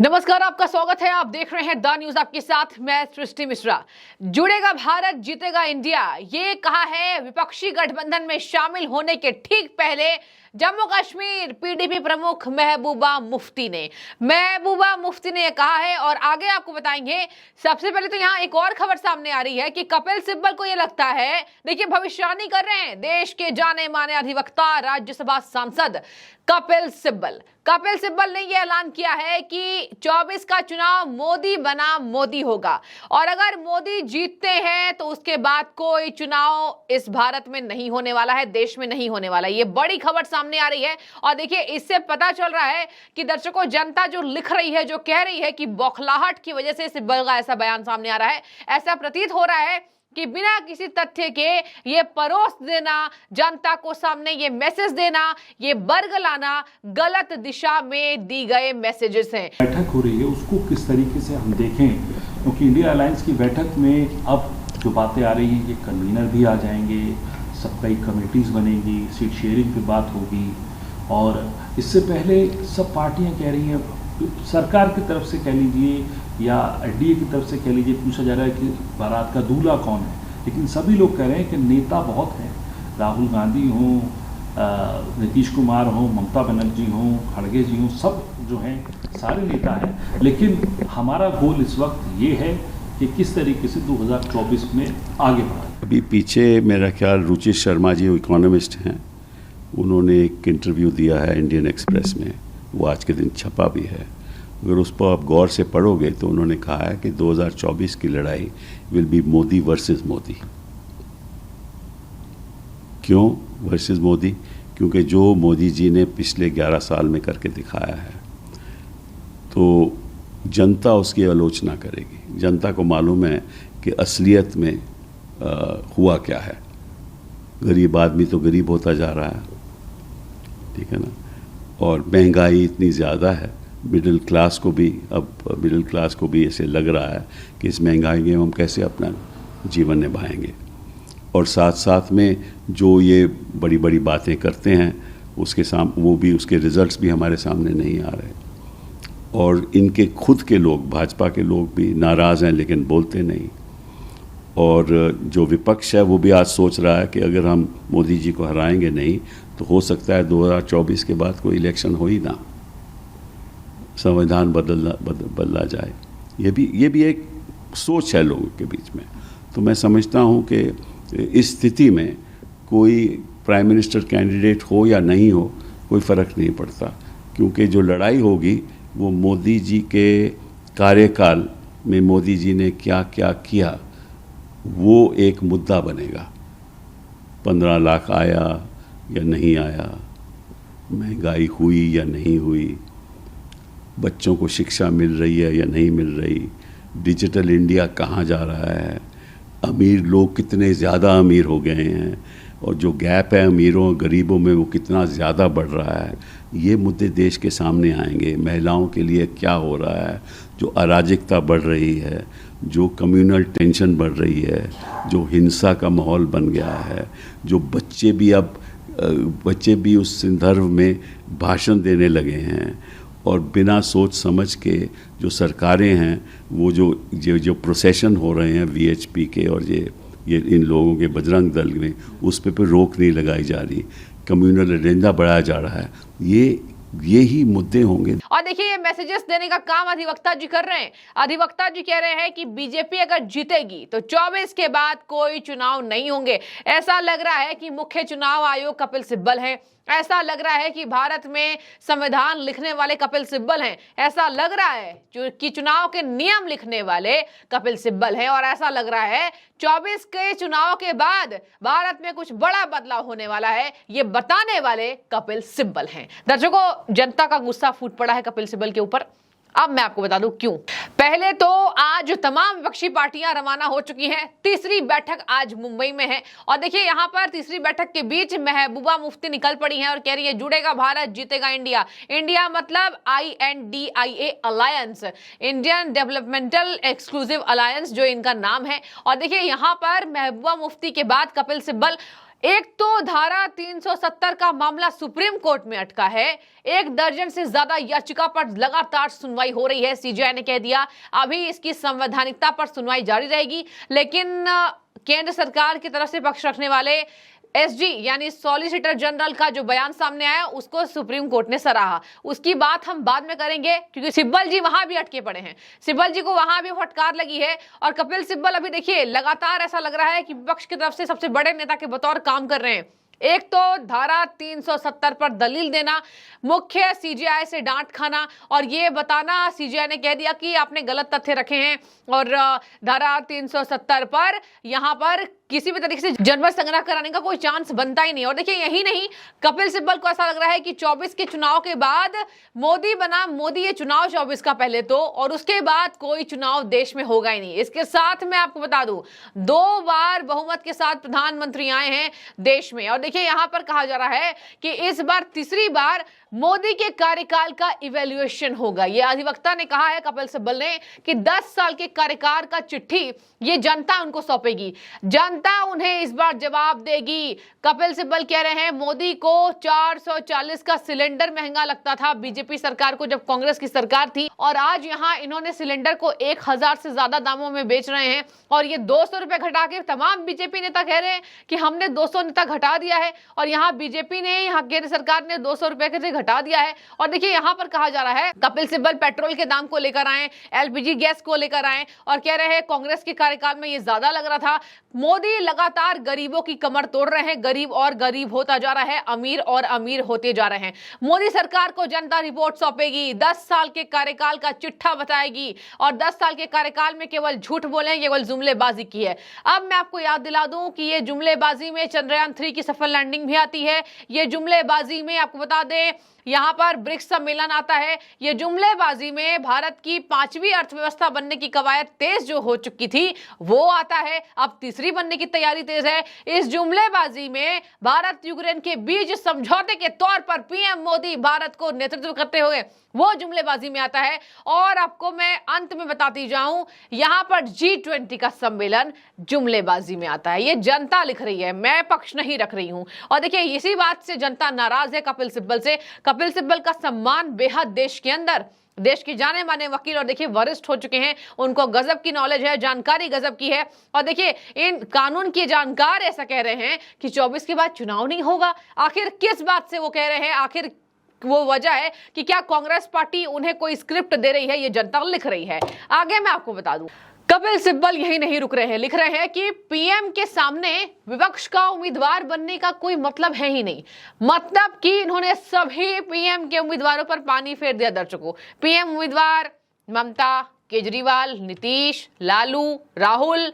नमस्कार, आपका स्वागत है। आप देख रहे हैं द न्यूज, आपके साथ मैं सृष्टि मिश्रा। जुड़ेगा भारत, जीतेगा इंडिया, ये कहा है विपक्षी गठबंधन में शामिल होने के ठीक पहले जम्मू कश्मीर पीडीपी प्रमुख महबूबा मुफ्ती ने कहा है। और आगे आपको बताएंगे। सबसे पहले तो यहाँ एक और खबर सामने आ रही है कि कपिल सिब्बल को ये लगता है, देखिए भविष्यवाणी कर रहे हैं देश के जाने माने अधिवक्ता, राज्यसभा सांसद कपिल सिब्बल ने यह ऐलान किया है कि 24 का चुनाव मोदी बना मोदी होगा, और अगर मोदी जीतते हैं तो उसके बाद कोई चुनाव इस भारत में नहीं होने वाला है, देश में नहीं होने वाला है। ये बड़ी खबर सामने आ रही है। और देखिए, इससे पता चल रहा है कि दर्शकों, जनता जो लिख रही है, जो कह रही है कि बौखलाहट की वजह से सिब्बल का ऐसा बयान सामने आ रहा है, ऐसा प्रतीत हो रहा है कि बिना किसी तथ्य के ये परोस देना, जनता को सामने ये मैसेज देना, ये वर्ग लाना गलत दिशा में दी गए मैसेजेस हैं। बैठक हो रही है, उसको किस तरीके से हम देखें, क्योंकि इंडिया अलायंस की बैठक में अब जो बातें आ रही हैं, ये कन्वीनर भी आ जाएंगे, सब कई कमेटीज बनेंगी, सीट शेयरिंग पे बात होगी, और इससे पहले सब पार्टियां कह रही हैं, सरकार की तरफ से कह लीजिए या एनडीए की तरफ से कह लीजिए, पूछा जा रहा है कि बारात का दूल्हा कौन है, लेकिन सभी लोग कह रहे हैं कि नेता बहुत हैं, राहुल गांधी हों, नीतीश कुमार हों, ममता बनर्जी हों, खड़गे जी हों, सब जो हैं सारे नेता हैं, लेकिन हमारा गोल इस वक्त ये है कि किस तरीके से 2024 में आगे बढ़ा। अभी पीछे मेरा ख्याल रुचि शर्मा जी इकोनॉमिस्ट हैं, उन्होंने एक इंटरव्यू दिया है इंडियन एक्सप्रेस में, वो आज के दिन छपा भी है। अगर उस पर आप गौर से पढ़ोगे तो उन्होंने कहा है कि 2024 की लड़ाई will be Modi versus Modi. क्यों वर्सेस मोदी? क्योंकि जो मोदी जी ने पिछले 11 साल में करके दिखाया है, तो जनता उसकी आलोचना करेगी। जनता को मालूम है कि असलियत में हुआ क्या है। गरीब आदमी तो गरीब होता जा रहा है, ठीक है ना, और महंगाई इतनी ज़्यादा है, मिडिल क्लास को भी ऐसे लग रहा है कि इस महंगाई में हम कैसे अपना जीवन निभाएंगे। और साथ साथ में जो ये बड़ी बड़ी बातें करते हैं, उसके रिजल्ट्स भी हमारे सामने नहीं आ रहे, और इनके खुद के लोग, भाजपा के लोग भी नाराज़ हैं लेकिन बोलते नहीं। और जो विपक्ष है वो भी आज सोच रहा है कि अगर हम मोदी जी को हराएंगे नहीं तो हो सकता है 2024 के बाद कोई इलेक्शन हो ही ना, संविधान बदला जाए। ये भी एक सोच है लोगों के बीच में। तो मैं समझता हूँ कि इस स्थिति में कोई प्राइम मिनिस्टर कैंडिडेट हो या नहीं हो, कोई फ़र्क नहीं पड़ता, क्योंकि जो लड़ाई होगी वो मोदी जी के कार्यकाल में मोदी जी ने क्या क्या किया, वो एक मुद्दा बनेगा। 15 लाख आया या नहीं आया, महंगाई हुई या नहीं हुई, बच्चों को शिक्षा मिल रही है या नहीं मिल रही, डिजिटल इंडिया कहाँ जा रहा है, अमीर लोग कितने ज़्यादा अमीर हो गए हैं, और जो गैप है अमीरों और गरीबों में वो कितना ज़्यादा बढ़ रहा है। ये मुद्दे देश के सामने आएंगे। महिलाओं के लिए क्या हो रहा है, जो अराजकता बढ़ रही है, जो कम्युनल टेंशन बढ़ रही है, जो हिंसा का माहौल बन गया है, जो बच्चे भी उस संदर्भ में भाषण देने लगे हैं, और बिना सोच समझ के जो सरकारें हैं, वो जो प्रोसेशन हो रहे हैं वीएचपी के और ये इन लोगों के बजरंग दल में, उस पे रोक नहीं लगाई जा रही, कम्युनल एजेंडा बढ़ाया जा रहा है, ये ही मुद्दे होंगे। और देखिए, ये मैसेजेस देने का काम अधिवक्ता जी कर रहे हैं। अधिवक्ता जी कह रहे हैं कि बीजेपी अगर जीतेगी तो 24 के बाद कोई चुनाव नहीं होंगे। ऐसा लग रहा है कि मुख्य चुनाव आयोग कपिल सिब्बल हैं, ऐसा लग रहा है कि भारत में संविधान लिखने वाले कपिल सिब्बल हैं, ऐसा लग रहा है कि चुनाव के नियम लिखने वाले कपिल सिब्बल हैं, और ऐसा लग रहा है 24 के चुनाव के बाद भारत में कुछ बड़ा बदलाव होने वाला है, ये बताने वाले कपिल सिब्बल हैं। दर्शकों, जनता का गुस्सा फूट पड़ा है कपिल सिब्बल के ऊपर। अब मैं आपको बता दूं क्यों। पहले तो आज तमाम विपक्षी पार्टियां रवाना हो चुकी हैं। तीसरी बैठक आज मुंबई में है, और देखिए यहां पर तीसरी बैठक के बीच महबूबा मुफ्ती निकल पड़ी हैं और कह रही है जुड़ेगा भारत, जीतेगा इंडिया। इंडिया मतलब INDIA alliance, Indian developmental exclusive alliance, जो इनका नाम है। और देखिए यहां पर महबूबा मुफ्ती के बाद कपिल सिब्बल एक तो धारा 370 का मामला सुप्रीम कोर्ट में अटका है, 1 दर्जन से ज्यादा याचिका पर लगातार सुनवाई हो रही है। सीजेआई ने कह दिया अभी इसकी संवैधानिकता पर सुनवाई जारी रहेगी, लेकिन केंद्र सरकार की तरफ से पक्ष रखने वाले एसजी यानी सॉलिसिटर जनरल का जो बयान सामने आया उसको सुप्रीम कोर्ट ने सराहा। उसकी बात हम बाद में करेंगे क्योंकि सिब्बल जी वहां भी अटके पड़े हैं, सिब्बल जी को वहां भी फटकार लगी है और कपिल सिब्बल अभी देखिए लगातार ऐसा लग रहा है कि विपक्ष की तरफ से सबसे बड़े नेता के बतौर काम कर रहे हैं। एक तो धारा 370 पर दलील देना, मुख्य सीजेआई से डांट खाना और ये बताना, सीजेआई ने कह दिया कि आपने गलत तथ्य रखे हैं और धारा 370 पर यहां पर किसी भी तरीके से जनमत संग्रह कराने का कोई चांस बनता ही नहीं। और देखिए यही नहीं, कपिल सिब्बल को ऐसा लग रहा है कि 24 के चुनाव के बाद मोदी बना, मोदी ये चुनाव 24 का पहले तो, और उसके बाद कोई चुनाव देश में होगा ही नहीं। इसके साथ मैं आपको बता दूं 2 बार बहुमत के साथ प्रधानमंत्री आए हैं देश में और देखिए यहां पर कहा जा रहा है कि इस बार तीसरी बार मोदी के कार्यकाल का इवैल्यूएशन होगा। यह अधिवक्ता ने कहा है कपिल सिब्बल ने कि 10 साल के कार्यकाल का चिट्ठी ये जनता उनको सौंपेगी, जनता उन्हें इस बार जवाब देगी। कपिल सिब्बल कह रहे हैं मोदी को 440 का सिलेंडर महंगा लगता था बीजेपी सरकार को जब कांग्रेस की सरकार थी, और आज यहां इन्होंने सिलेंडर को 1000 से ज्यादा दामों में बेच रहे हैं और ये 200 रुपए घटा के तमाम बीजेपी नेता कह रहे हैं कि हमने 200 नेता घटा दिया है और यहाँ बीजेपी ने, यहाँ केंद्र सरकार ने 200 रुपए के घटा दिया है। और देखिए यहां पर कहा जा रहा है कपिल सिब्बल पेट्रोल के दाम को लेकर आए, एलपीजी गैस को लेकर आए और कह रहे हैं कांग्रेस के कार्यकाल में ये ज्यादा लग रहा था। मोदी लगातार गरीबों की कमर तोड़ रहे हैं, गरीब और गरीब होता जा रहा है, अमीर और अमीर होते जा रहे हैं। मोदी सरकार को जनता रिपोर्ट सौंपेगी, 10 साल के कार्यकाल का चिट्ठा बताएगी और 10 साल के कार्यकाल में केवल झूठ बोले, केवल जुमलेबाजी की है। अब मैं आपको याद दिला दूं कि ये जुमलेबाजी में चंद्रयान 3 की सफल लैंडिंग भी आती है, ये जुमलेबाजी में आपको बता दें यहां पर ब्रिक्स सम्मेलन आता है, ये जुमलेबाजी में भारत की 5वीं अर्थव्यवस्था बनने की कवायद तेज जो हो चुकी थी वो आता है, अब तीसरी बनने की तैयारी तेज है। इस जुमलेबाजी में भारत यूक्रेन के बीच समझौते के तौर पर पीएम मोदी भारत को नेतृत्व करते हुए वो जुमलेबाजी में आता है। और आपको मैं अंत में बताती जाऊं यहां पर G20 का सम्मेलन जुमलेबाजी में आता है। ये जनता लिख रही है, मैं पक्ष नहीं रख रही हूं। और देखिए इसी बात से जनता नाराज है कपिल सिब्बल से। कपिल सिब्बल का सम्मान बेहद देश के अंदर, देश के जाने माने वकील और देखिए वरिष्ठ हो चुके हैं, उनको गजब की नॉलेज है, जानकारी गजब की है। और देखिए इन कानून के जानकार ऐसा कह रहे हैं कि 24 के बाद चुनाव नहीं होगा। आखिर किस बात से वो कह रहे हैं, आखिर वो वजह है कि क्या कांग्रेस पार्टी उन्हें कोई स्क्रिप्ट दे रही है, ये जनता लिख रही है। आगे मैं आपको बता दूं कपिल सिब्बल यही नहीं रुक रहे हैं, लिख रहे हैं कि पीएम के सामने विपक्ष का उम्मीदवार बनने का कोई मतलब है ही नहीं। मतलब कि इन्होंने सभी पीएम के उम्मीदवारों पर पानी फेर दिया दर्शकों को। पीएम उम्मीदवार ममता, केजरीवाल, नीतीश, लालू, राहुल,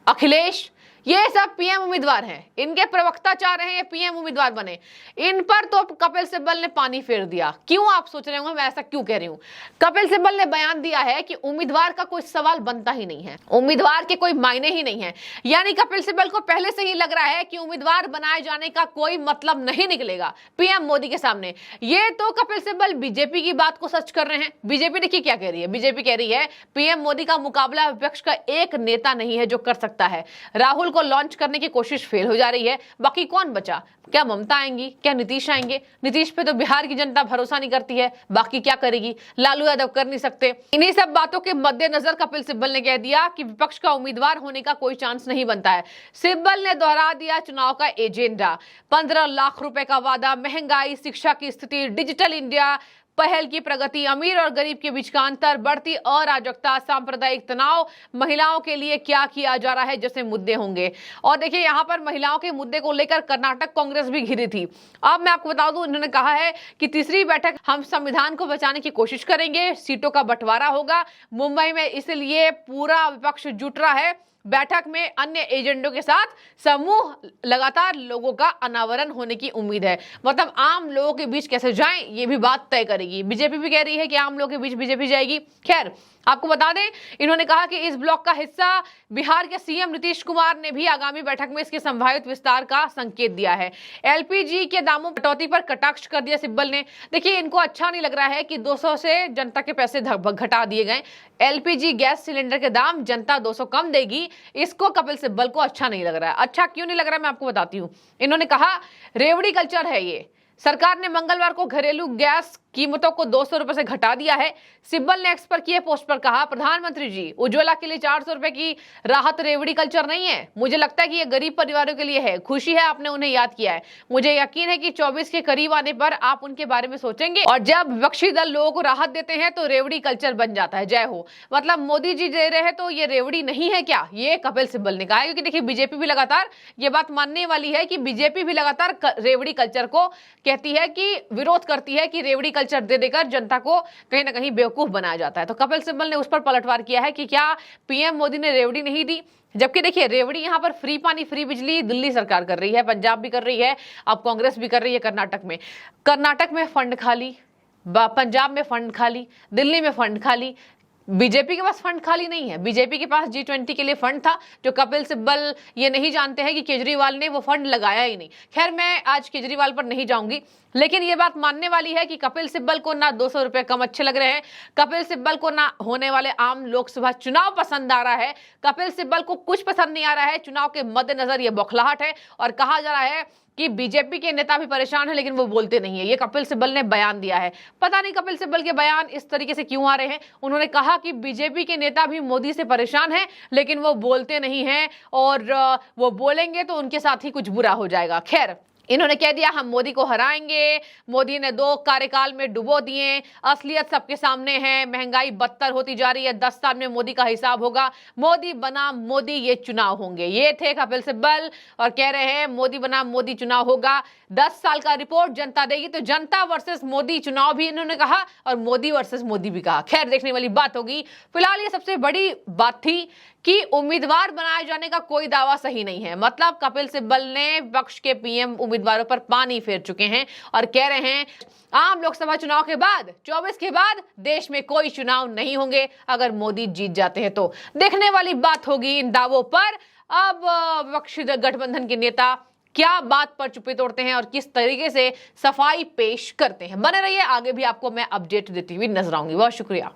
अखिलेश, ये सब पीएम उम्मीदवार हैं। इनके प्रवक्ता चाह रहे हैं ये पीएम उम्मीदवार बने, इन पर तो कपिल सिब्बल ने पानी फेर दिया। क्यों आप सोच रहे होंगे मैं ऐसा क्यों कह रही हूं? कपिल सिब्बल ने बयान दिया है कि उम्मीदवार का कोई सवाल बनता ही नहीं है, उम्मीदवार के कोई मायने ही नहीं है। यानी कपिल सिब्बल को पहले से ही लग रहा है कि उम्मीदवार बनाए जाने का कोई मतलब नहीं निकलेगा पीएम मोदी के सामने। ये तो कपिल सिब्बल बीजेपी की बात को सच कर रहे हैं। बीजेपी देखिए क्या कह रही है, बीजेपी कह रही है पीएम मोदी का मुकाबला विपक्ष का एक नेता नहीं है जो कर सकता है। राहुल को लॉन्च करने की कोशिश फेल हो जा रही है, बाकी कौन बचा? क्या ममता आएंगी, क्या नीतीश आएंगे? नीतीश पे तो बिहार की जनता भरोसा नहीं करती है, बाकी क्या करेगी? लालू यादव कर नहीं सकते। इन्हीं सब बातों के मद्देनजर कपिल सिब्बल ने कह दिया कि विपक्ष का उम्मीदवार होने का कोई चांस नहीं बनता है। सिब्बल ने दोहरा दिया चुनाव का एजेंडा, 15 लाख रुपए का वादा, महंगाई, शिक्षा की स्थिति, डिजिटल इंडिया पहल की प्रगति, अमीर और गरीब के बीच का अंतर, बढ़ती अराजकता, सांप्रदायिक तनाव, महिलाओं के लिए क्या किया जा रहा है जैसे मुद्दे होंगे। और देखिए यहाँ पर महिलाओं के मुद्दे को लेकर कर्नाटक कांग्रेस भी घिरी थी। अब मैं आपको बता दूं इन्होंने कहा है कि तीसरी बैठक हम संविधान को बचाने की कोशिश करेंगे, सीटों का बंटवारा होगा मुंबई में, इसलिए पूरा विपक्ष जुट रहा है। बैठक में अन्य एजेंडों के साथ समूह लगातार लोगों का अनावरण होने की उम्मीद है। मतलब आम लोगों के बीच कैसे जाएं ये भी बात तय करेगी। बीजेपी भी कह रही है कि आम लोगों के बीच बीजेपी जाएगी। खैर आपको बता दें इन्होंने कहा कि इस ब्लॉक का हिस्सा बिहार के सीएम नीतीश कुमार ने भी आगामी बैठक में इसके संभावित विस्तार का संकेत दिया है। एलपीजी के दामों कटौती पर कटाक्ष कर दिया सिब्बल ने। देखिए इनको अच्छा नहीं लग रहा है कि 200 से जनता के पैसे घटा दिए गए। एलपीजी गैस सिलेंडर के दाम जनता 200 कम देगी इसको कपिल सिब्बल को अच्छा नहीं लग रहा है। अच्छा क्यों नहीं लग रहा है मैं आपको बताती हूं। इन्होंने कहा रेवड़ी कल्चर है ये। सरकार ने मंगलवार को घरेलू गैस कीमतों को 200 रुपए से घटा दिया है। सिब्बल ने एक्स पर किए पोस्ट पर कहा, प्रधानमंत्री जी उज्ज्वला के लिए 400 रुपए की राहत रेवड़ी कल्चर नहीं है। मुझे लगता है कि ये गरीब परिवारों के लिए है। खुशी है आपने उन्हें याद किया है। मुझे यकीन है कि 24 के करीब आने पर आप उनके बारे में सोचेंगे और जब विपक्षी दल लोगों को राहत देते हैं तो रेवड़ी कल्चर बन जाता है। जय हो। मतलब मोदी जी दे रहे हैं तो ये रेवड़ी नहीं है क्या? ये कपिल सिब्बल ने कहा है। क्योंकि देखिए बीजेपी भी लगातार ये बात मानने वाली है कि बीजेपी भी लगातार रेवड़ी कल्चर को कहती है कि विरोध करती है कि रेवड़ी कल्चर दे देकर जनता को कहीं ना कहीं बेवकूफ बनाया जाता है। तो कपिल सिब्बल ने उस पर पलटवार किया है कि क्या पीएम मोदी ने रेवड़ी नहीं दी? जबकि देखिए रेवड़ी यहां पर फ्री पानी फ्री बिजली दिल्ली सरकार कर रही है, पंजाब भी कर रही है, अब कांग्रेस भी कर रही है। कर्नाटक में फंड खाली, पंजाब में फंड खाली, दिल्ली में फंड खाली। बीजेपी के पास फंड खाली नहीं है। बीजेपी के पास G20 के लिए फंड था जो कपिल सिब्बल ये नहीं जानते हैं कि केजरीवाल ने वो फंड लगाया ही नहीं। खैर मैं आज केजरीवाल पर नहीं जाऊंगी, लेकिन ये बात मानने वाली है कि कपिल सिब्बल को ना 200 रुपए कम अच्छे लग रहे हैं, कपिल सिब्बल को ना होने वाले आम लोकसभा चुनाव पसंद आ रहा है, कपिल सिब्बल को कुछ पसंद नहीं आ रहा है। चुनाव के मद्देनजर ये बौखलाहट है और कहा जा रहा है कि बीजेपी के नेता भी परेशान है लेकिन वो बोलते नहीं है। ये कपिल सिब्बल ने बयान दिया है। पता नहीं कपिल सिब्बल के बयान इस तरीके से क्यों आ रहे हैं। उन्होंने कहा कि बीजेपी के नेता भी मोदी से परेशान हैं लेकिन वो बोलते नहीं हैं और वो बोलेंगे तो उनके साथ ही कुछ बुरा हो जाएगा। खैर इन्होंने कह दिया हम मोदी को हराएंगे, मोदी ने 2 कार्यकाल में डुबो दिए, असलियत सबके सामने है, महंगाई बदतर होती जा रही है, 10 साल में मोदी का हिसाब होगा, मोदी बनाम मोदी ये चुनाव होंगे। ये थे कपिल सिब्बल और कह रहे हैं मोदी बनाम मोदी चुनाव होगा, 10 साल का रिपोर्ट जनता देगी। तो जनता वर्सेस मोदी चुनाव भी इन्होंने कहा और मोदी वर्सेस मोदी भी कहा। खैर देखने वाली बात होगी। फिलहाल ये सबसे बड़ी बात थी कि उम्मीदवार बनाए जाने का कोई दावा सही नहीं है। मतलब कपिल सिब्बल ने विपक्ष के पीएम उम्मीदवारों पर पानी फेर चुके हैं और कह रहे हैं आम लोकसभा चुनाव के बाद 24 के बाद देश में कोई चुनाव नहीं होंगे अगर मोदी जीत जाते हैं तो। देखने वाली बात होगी इन दावों पर। अब विपक्षी गठबंधन के नेता क्या बात पर चुप्पी तोड़ते हैं और किस तरीके से सफाई पेश करते हैं। बने रहिए, आगे भी आपको मैं अपडेट देती हुई नजर आऊंगी। बहुत शुक्रिया।